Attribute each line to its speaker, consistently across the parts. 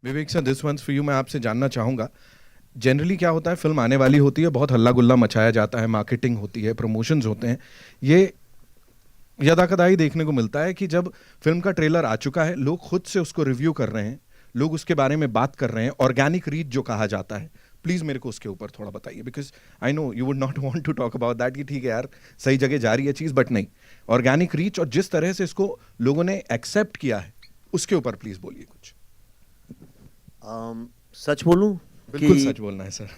Speaker 1: Vivek sir, this once for you. मैं आपसे जानना चाहूँगा, जनरली क्या होता है, फिल्म आने वाली होती है, बहुत हल्ला गुल्ला मचाया जाता है, मार्केटिंग होती है, प्रमोशंस होते हैं। ये यदाकदाई देखने को मिलता है कि जब फिल्म का ट्रेलर आ चुका है, लोग खुद से उसको रिव्यू कर रहे हैं, लोग उसके बारे में बात कर रहे हैं, ऑर्गेनिक रीच जो कहा जाता है। प्लीज मेरे को उसके ऊपर थोड़ा बताइए, because I know you would not want to talk about that कि ठीक है यार, सही जगह जा रही है चीज़, बट नहीं, ऑर्गेनिक रीच और जिस तरह से इसको लोगों ने एक्सेप्ट किया है, उसके ऊपर प्लीज बोलिए कुछ।
Speaker 2: सच बोलूं
Speaker 1: बिल्कुल
Speaker 2: कि
Speaker 1: सच बोलना है सर।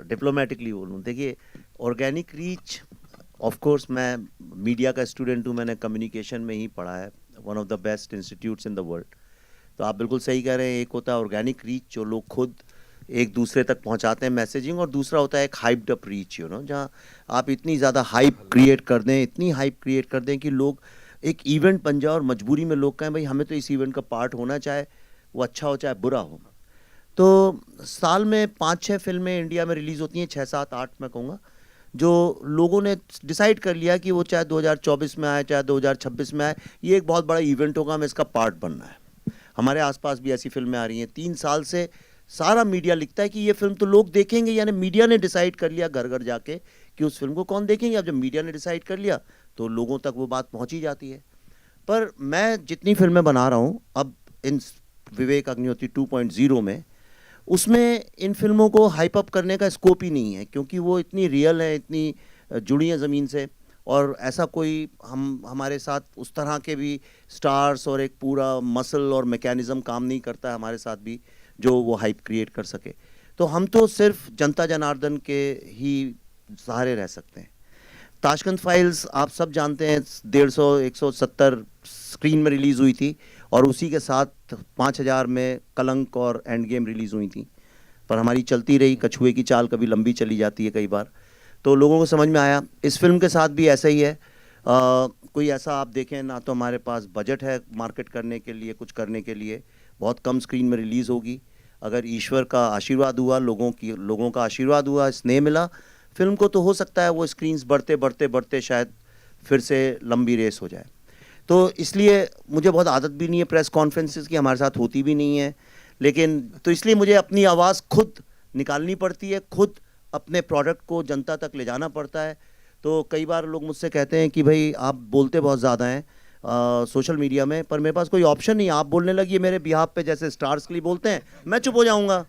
Speaker 2: डिप्लोमेटिकली बोलूं, देखिए, ऑर्गेनिक रीच, ऑफ कोर्स मैं मीडिया का स्टूडेंट हूं, मैंने कम्युनिकेशन में ही पढ़ा है, one of the best institutes in the world. तो आप बिल्कुल सही कह रहे हैं, एक होता है ऑर्गेनिक रीच जो लोग खुद एक दूसरे तक पहुंचाते हैं मैसेजिंग, और दूसरा होता है एक हाइप्ड अप रीच, जहां आप इतनी ज़्यादा हाइप क्रिएट कर दें, इतनी हाइप क्रिएट कर दें कि लोग एक इवेंट बन जाए और मजबूरी में लोग कहें भाई हमें तो इस इवेंट का पार्ट होना, चाहे वो अच्छा हो चाहे बुरा हो। तो साल में 5-6 फिल्में इंडिया में रिलीज़ होती हैं, 6-7-8 मैं कहूँगा, जो लोगों ने डिसाइड कर लिया कि वो चाहे 2024 में आए चाहे 2026 में आए, ये एक बहुत बड़ा इवेंट होगा, हमें इसका पार्ट बनना है। हमारे आसपास भी ऐसी फिल्में आ रही हैं। 3 साल से सारा मीडिया लिखता है कि ये फिल्म तो लोग देखेंगे, यानी मीडिया ने डिसाइड कर लिया घर घर जाके कि उस फिल्म को कौन देखेंगे। अब जब मीडिया ने डिसाइड कर लिया तो लोगों तक वो बात पहुँच ही जाती है। पर मैं जितनी फिल्में बना रहा हूँ अब इन विवेक अग्निहोत्री 2.0 में, उसमें इन फिल्मों को हाइप अप करने का स्कोप ही नहीं है, क्योंकि वो इतनी रियल है, इतनी जुड़ी हैं ज़मीन से, और ऐसा कोई हमारे साथ उस तरह के भी स्टार्स और एक पूरा मसल और मैकेनिज़्म काम नहीं करता है हमारे साथ भी जो वो हाइप क्रिएट कर सके। तो हम तो सिर्फ जनता जनार्दन के ही सहारे रह सकते हैं। ताशकंद फाइल्स आप सब जानते हैं, 150-170 स्क्रीन में रिलीज़ हुई थी, और उसी के साथ 5000 में कलंक और एंड गेम रिलीज़ हुई थी। पर हमारी चलती रही, कछुए की चाल कभी लंबी चली जाती है कई बार। तो लोगों को समझ में आया। इस फिल्म के साथ भी ऐसा ही है। कोई ऐसा आप देखें ना, तो हमारे पास बजट है मार्केट करने के लिए, कुछ करने के लिए, बहुत कम स्क्रीन में रिलीज़ होगी। अगर ईश्वर का आशीर्वाद हुआ, लोगों का आशीर्वाद हुआ, स्नेह मिला फिल्म को, तो हो सकता है वो स्क्रीन्स बढ़ते बढ़ते बढ़ते शायद फिर से लंबी रेस हो जाए। तो इसलिए मुझे बहुत आदत भी नहीं है प्रेस कॉन्फ्रेंसेस की, हमारे साथ होती भी नहीं है, लेकिन तो इसलिए मुझे अपनी आवाज़ खुद निकालनी पड़ती है, खुद अपने प्रोडक्ट को जनता तक ले जाना पड़ता है। तो कई बार लोग मुझसे कहते हैं कि भाई आप बोलते बहुत ज़्यादा हैं सोशल मीडिया में, पर मेरे पास कोई ऑप्शन नहीं। आप बोलने लगिए मेरे बिहाफ पे, जैसे स्टार्स के लिए बोलते हैं, मैं चुप हो जाऊँगा।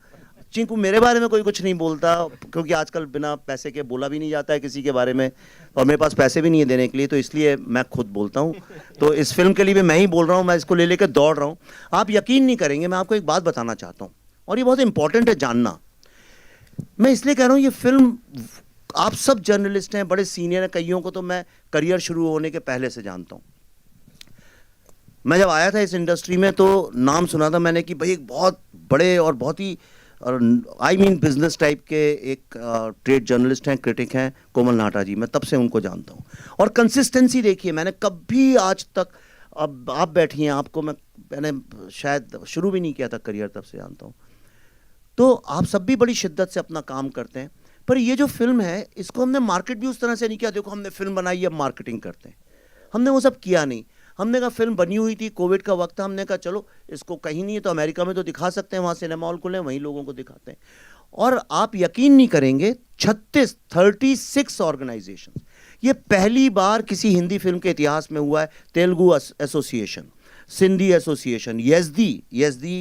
Speaker 2: चिंकू मेरे बारे में कोई कुछ नहीं बोलता, क्योंकि आजकल बिना पैसे के बोला भी नहीं जाता है किसी के बारे में, और मेरे पास पैसे भी नहीं है देने के लिए, तो इसलिए मैं खुद बोलता हूँ। तो इस फिल्म के लिए भी मैं ही बोल रहा हूँ, मैं इसको ले लेकर दौड़ रहा हूँ। आप यकीन नहीं करेंगे, मैं आपको एक बात बताना चाहता हूँ, और ये बहुत इंपॉर्टेंट है जानना। मैं इसलिए कह रहा हूँ, ये फिल्म, आप सब जर्नलिस्ट हैं, बड़े सीनियर हैं, कईयों को तो मैं करियर शुरू होने के पहले से जानता हूँ। मैं जब आया था इस इंडस्ट्री में तो नाम सुना था मैंने कि भाई एक बहुत बड़े और बहुत ही बिजनेस टाइप के एक ट्रेड जर्नलिस्ट हैं, क्रिटिक हैं, कोमल नाटा जी। मैं तब से उनको जानता हूँ, और कंसिस्टेंसी देखिए, मैंने कभी आज तक, अब आप बैठी हैं, आपको मैंने शायद शुरू भी नहीं किया था करियर, तब से जानता हूँ। तो आप सब भी बड़ी शिद्दत से अपना काम करते हैं। पर ये जो फिल्म है, इसको हमने मार्केट भी उस तरह से नहीं किया, देखो हमने फिल्म बनाई अब मार्केटिंग करते हैं, हमने वो सब किया नहीं। हमने कहा फिल्म बनी हुई थी, कोविड का वक्त था, हमने कहा चलो इसको कहीं नहीं है तो अमेरिका में तो दिखा सकते हैं, वहाँ सिनेमा हॉल खुले, वहीं लोगों को दिखाते हैं। और आप यकीन नहीं करेंगे, 36 ऑर्गेनाइजेशन, ये पहली बार किसी हिंदी फिल्म के इतिहास में हुआ है। Telugu association, Sindhi association, Yazdi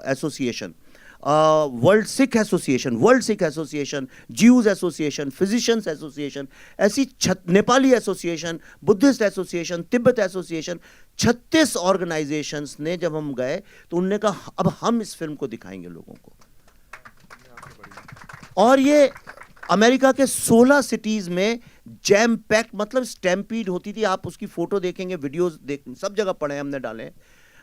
Speaker 2: association, world Sikh association, Jews association, physicians association, ऐसी Nepali association, Buddhist association, Tibet association, 36 organisations ने जब हम गए तो उनने कहा अब हम इस फिल्म को दिखाएंगे लोगों को। और ये अमेरिका के 16 सिटीज में जैम पैक, मतलब स्टैम्पीड होती थी। आप उसकी फोटो देखेंगे, वीडियोस सब जगह पड़े हैं, हमने डाले हैं।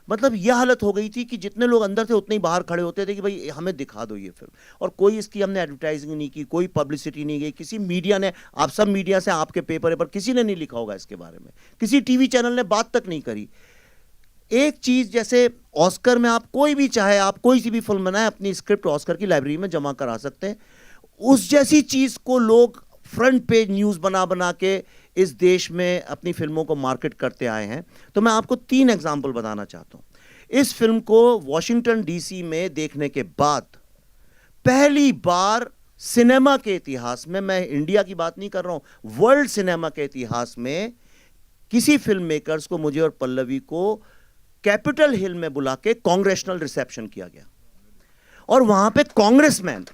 Speaker 2: मतलब यह हालत हो गई थी कि जितने लोग अंदर थे उतने ही बाहर खड़े होते थे कि भाई हमें दिखा दो ये फिल्म। और कोई इसकी हमने एडवर्टाइजिंग नहीं की, कोई पब्लिसिटी नहीं गई, किसी मीडिया ने, आप सब मीडिया से, आपके पेपर पर किसी ने नहीं लिखा होगा इसके बारे में, किसी टीवी चैनल ने बात तक नहीं करी। एक चीज़ जैसे ऑस्कर में, आप कोई भी चाहे, आप कोई सी भी फिल्म बनाए, अपनी स्क्रिप्ट ऑस्कर की लाइब्रेरी में जमा करा सकते हैं। उस जैसी चीज़ को लोग फ्रंट पेज न्यूज़ बना बना के इस देश में अपनी फिल्मों को मार्केट करते आए हैं। तो मैं आपको 3 एग्जाम्पल बताना चाहता हूँ। इस फिल्म को वॉशिंगटन डीसी में देखने के बाद पहली बार सिनेमा के इतिहास में, मैं इंडिया की बात नहीं कर रहा हूं, वर्ल्ड सिनेमा के इतिहास में किसी फिल्म मेकर्स को, मुझे और पल्लवी को कैपिटल हिल में बुला के कांग्रेशनल रिसेप्शन किया गया। और वहां पे कांग्रेसमैन,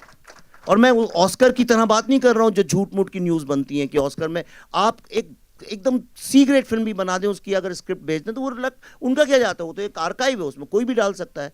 Speaker 2: और मैं ऑस्कर की तरह बात नहीं कर रहा हूं जो झूठ मूठ की न्यूज बनती है कि ऑस्कर में आप एकदम सीक्रेट फिल्म भी बना दें, उसकी अगर स्क्रिप्ट भेज दें तो वो उनका क्या जाता है, वो तो एक आर्काइव है, उसमें कोई भी डाल सकता है।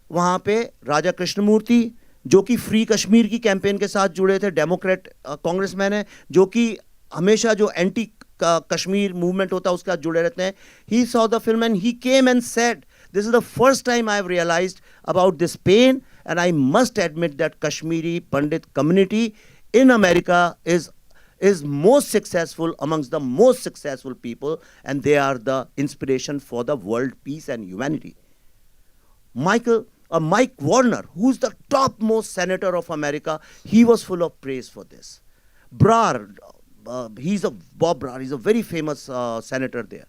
Speaker 2: वहां पे राजा कृष्णमूर्ति जो कि फ्री कश्मीर की कैंपेन के साथ जुड़े थे, डेमोक्रेट कांग्रेसमैन है, जो कि हमेशा जो एंटी कश्मीर मूवमेंट होता है उसके साथ जुड़े रहते हैं। He saw the film and he came and said, this is the first time I have realized about this pain and I must admit that Kashmiri Pandit community in America is most successful amongst the most successful people, and they are the inspiration for the world peace and humanity. Mike Warner, who's the topmost senator of America, he was full of praise for this. Bob Brar, he's a very famous senator there.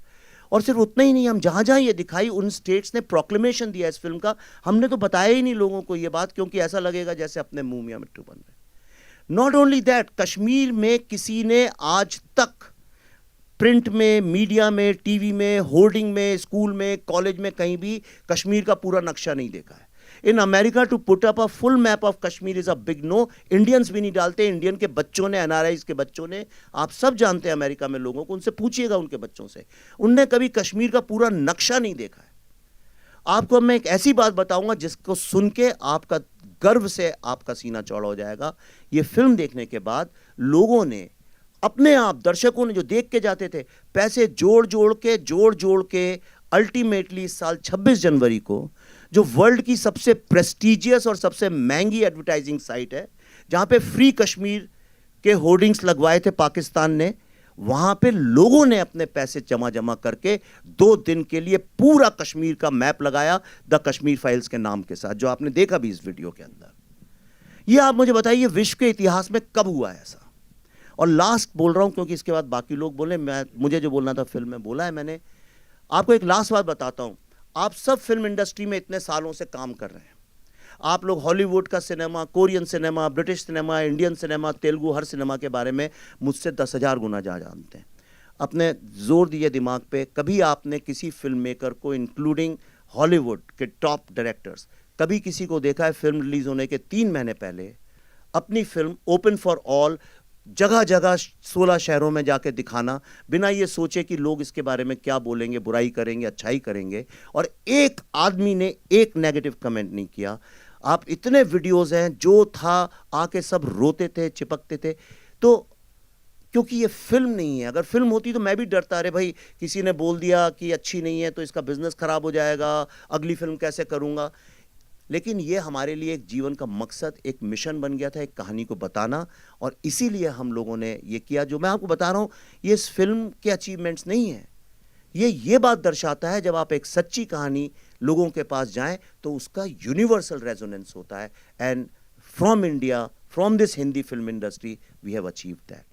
Speaker 2: और सिर्फ उतना ही नहीं, हम जहाँ जहाँ ये दिखाई उन स्टेट्स ने प्रोक्लेमेशन दिया इस फिल्म का। हमने तो बताया ही नहीं लोगों को ये बात, क्योंकि ऐसा लगेगा जैसे अपने मुंह में मिट्टू बन रहे। नॉट ओनली दैट, कश्मीर में किसी ने आज तक प्रिंट में, मीडिया में, टीवी में, होर्डिंग में, स्कूल में, कॉलेज में, कहीं भी कश्मीर का पूरा नक्शा नहीं देखा है। In America to put up a full map of Kashmir is a big no. Indians भी नहीं डालते, इंडियन के बच्चों ने, एनआरआईज के बच्चों ने, आप सब जानते हैं अमेरिका में लोगों को, उनसे पूछिएगा उनके बच्चों से, उनने कभी कश्मीर का पूरा नक्शा नहीं देखा है। आपको मैं एक ऐसी बात बताऊंगा जिसको सुन के आपका गर्व से आपका सीना चौड़ा हो जाएगा। ये फिल्म देखने के बाद लोगों ने अपने आप, दर्शकों ने जो देख के जाते थे, पैसे जोड़ जोड़ के अल्टीमेटली इस साल 26 जनवरी को, जो वर्ल्ड की सबसे प्रेस्टिजियस और सबसे महंगी एडवर्टाइजिंग साइट है, जहां पे फ्री कश्मीर के होर्डिंग्स लगवाए थे पाकिस्तान ने, वहां पे लोगों ने अपने पैसे जमा करके 2 दिन के लिए पूरा कश्मीर का मैप लगाया, द कश्मीर फाइल्स के नाम के साथ, जो आपने देखा भी इस वीडियो के अंदर। ये आप मुझे बताइए विश्व के इतिहास में कब हुआ है ऐसा? और लास्ट बोल रहा हूं क्योंकि इसके बाद बाकी लोग बोले, मुझे जो बोलना था फिल्म में बोला है मैंने। आपको एक लास्ट बात बताता हूं, आप सब फिल्म इंडस्ट्री में इतने सालों से काम कर रहे हैं, आप लोग हॉलीवुड का cinema, Korean cinema, British cinema, Indian cinema, Telugu, हर सिनेमा के बारे में मुझसे 10,000 गुना जानते हैं। अपने जोर दिए दिमाग पे, कभी आपने किसी फिल्म मेकर को, इंक्लूडिंग हॉलीवुड के टॉप डायरेक्टर्स, कभी किसी को देखा है फिल्म रिलीज होने के 3 महीने पहले अपनी फिल्म ओपन फॉर ऑल जगह जगह 16 शहरों में जाके दिखाना, बिना ये सोचे कि लोग इसके बारे में क्या बोलेंगे, बुराई करेंगे, अच्छाई करेंगे, और एक आदमी ने एक नेगेटिव कमेंट नहीं किया? आप इतने वीडियोस हैं, जो था आके सब रोते थे, चिपकते थे। तो क्योंकि ये फिल्म नहीं है, अगर फिल्म होती तो मैं भी डरता, अरे भाई किसी ने बोल दिया कि अच्छी नहीं है तो इसका बिजनेस खराब हो जाएगा, अगली फिल्म कैसे करूंगा। लेकिन ये हमारे लिए एक जीवन का मकसद, एक मिशन बन गया था, एक कहानी को बताना, और इसीलिए हम लोगों ने ये किया। जो मैं आपको बता रहा हूँ, ये इस फिल्म के अचीवमेंट्स नहीं है, ये बात दर्शाता है जब आप एक सच्ची कहानी लोगों के पास जाएं तो उसका यूनिवर्सल रेजोनेंस होता है। And from India, from this Hindi film industry, we have achieved that.